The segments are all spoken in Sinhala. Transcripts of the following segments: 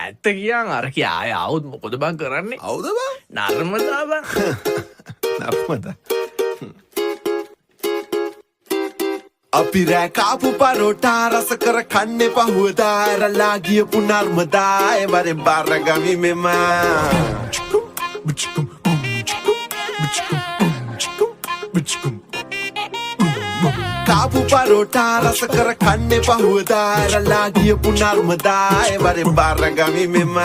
ඇත්ත කියන් අර කිය ආය අවුත් මොකද බං කරන්නේ? අවුද බං? නර්මදා බං. නර්මදා. අපි රෑ කාපු පරෝටා රස කර කන්නේ පහුවදා ඇරලා ගියපු නර්මදා ඒ වරෙන් බාරගමි මෙම. කාපු පරෝටා රස කර කන්නේ පහුවදා ඇරලා ගියපු නර්මදා ඒ වරෙන් බාරගමි මෙම.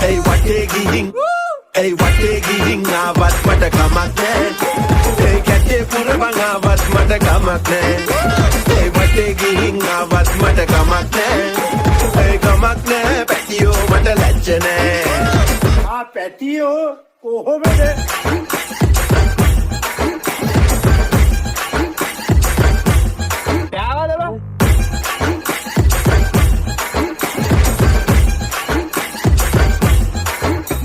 ඒ වටේ ගිහින් ඒ වටේ ගිහින් ආවත් මට කමක් නෑ. ඒ කැටේ පුරවන් ආවත් මට කමක් නෑ. ඒ වටේ ගිහින් ආවත් මට කමක් නෑ. ඒ කමක් නෑ පැටියෝ මට ලැජ්ජ නෑ. පැටියෝ කොහොමද?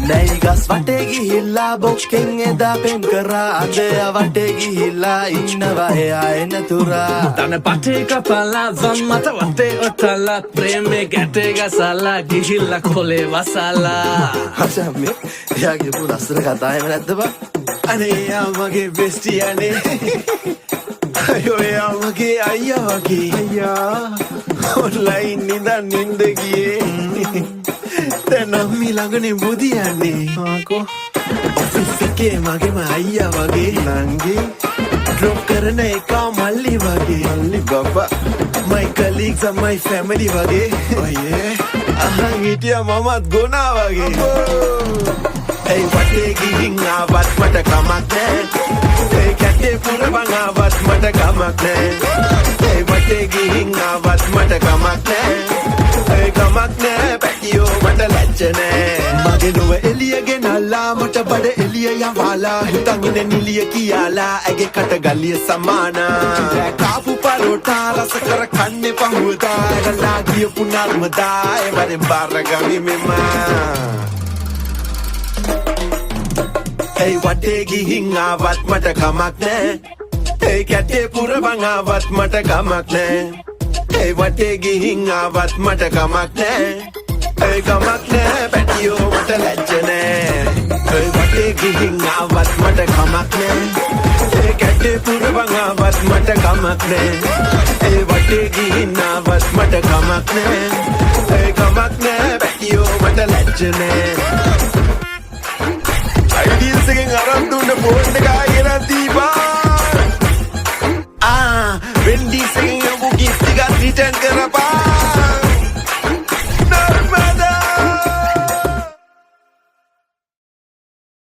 නැයි ගස් වටේ ගිහිල්ලා බොක්කෙන් එදා පෙම් කරා අද වටේ ගිහිල්ලා ඉන්නවා එයා එනතුරා. තන පටේ කපලා වම් මත වටේ ඔතලා ප්‍රේමේ ගැටේ ගසලා ගිහිල්ලා කොලේ වසලා. හෂම්මේ එයාගේ පු ලස්සන කතා එහෙම නැද්ද බං? අනේ එයා මගේ බෙස්ටි අනේ. අයෝ එයා මගේ අයියා වගේ. අයියා ඔන්ලයින් නිදන් නින්ද ගියේ. දැන් අම්මි ළඟනේ බුදියන්නේ. ආකෝ ඔෆිස් එකේ මගේම අයියා වගේ. නංගි ඩ්‍රොප් කරන එක මල්ලි වගේ. මල්ලි බබා my colleagues and my family වගේ. ඔයේ අහන් හිටියා මමත් ගොනා වගේ. ඒ වටේ ගිහින් ආවත් මට කමක් නෑ. ඒ කැටේ පුරවන් ආවත් මට කමක් නෑ. ඒ වටේ ගිහින් ආවත් මට කමක් නෑ. ඒ කමක් නෑ පැටියෝ මට ලැජ්ජ නෑ. මගේ නොව එළිය ගෙනල්ලා මට බඩ එළිය යවාලා හිතන් ඉන්නේ නිලිය කියලා ඇගේ කට ගලිය සමානා. කාපු පරෝටා රස කර කන්නේ පහුවදා ඇරලා ගියපු නර්මදා ඒ වරෙන් බාරගමි මෙම. ඒ වටේ ගිහින් ආවත් මට කමක් නෑ. ඒ කැටේ පුරවන් ආවත් මට කමක් නෑ. ඒ වටේ ගිහින් ආවත් මට කමක් නෑ. ඒ කමක් නෑ පැටියෝ මට ලැජ්ජ නෑ. ඒ වටේ ගිහින් ආවත් මට කමක් නෑ. ඒ කැටේ පුරවන් ආවත් මට කමක් නෑ. ඒ වටේ ගිහින් ආවත් මට කමක් නෑ. ඒ කමක් නෑ පැටියෝ මට ලැජ්ජ නෑ. අයිඩියල්ස් එකෙන් අරන් දුන්න ෆෝන් එක ආගෙන දීපා. වෙන්ඩීස් එකෙන් යපු ගිෆ්ට් එකක් රිටර්න් කරපා.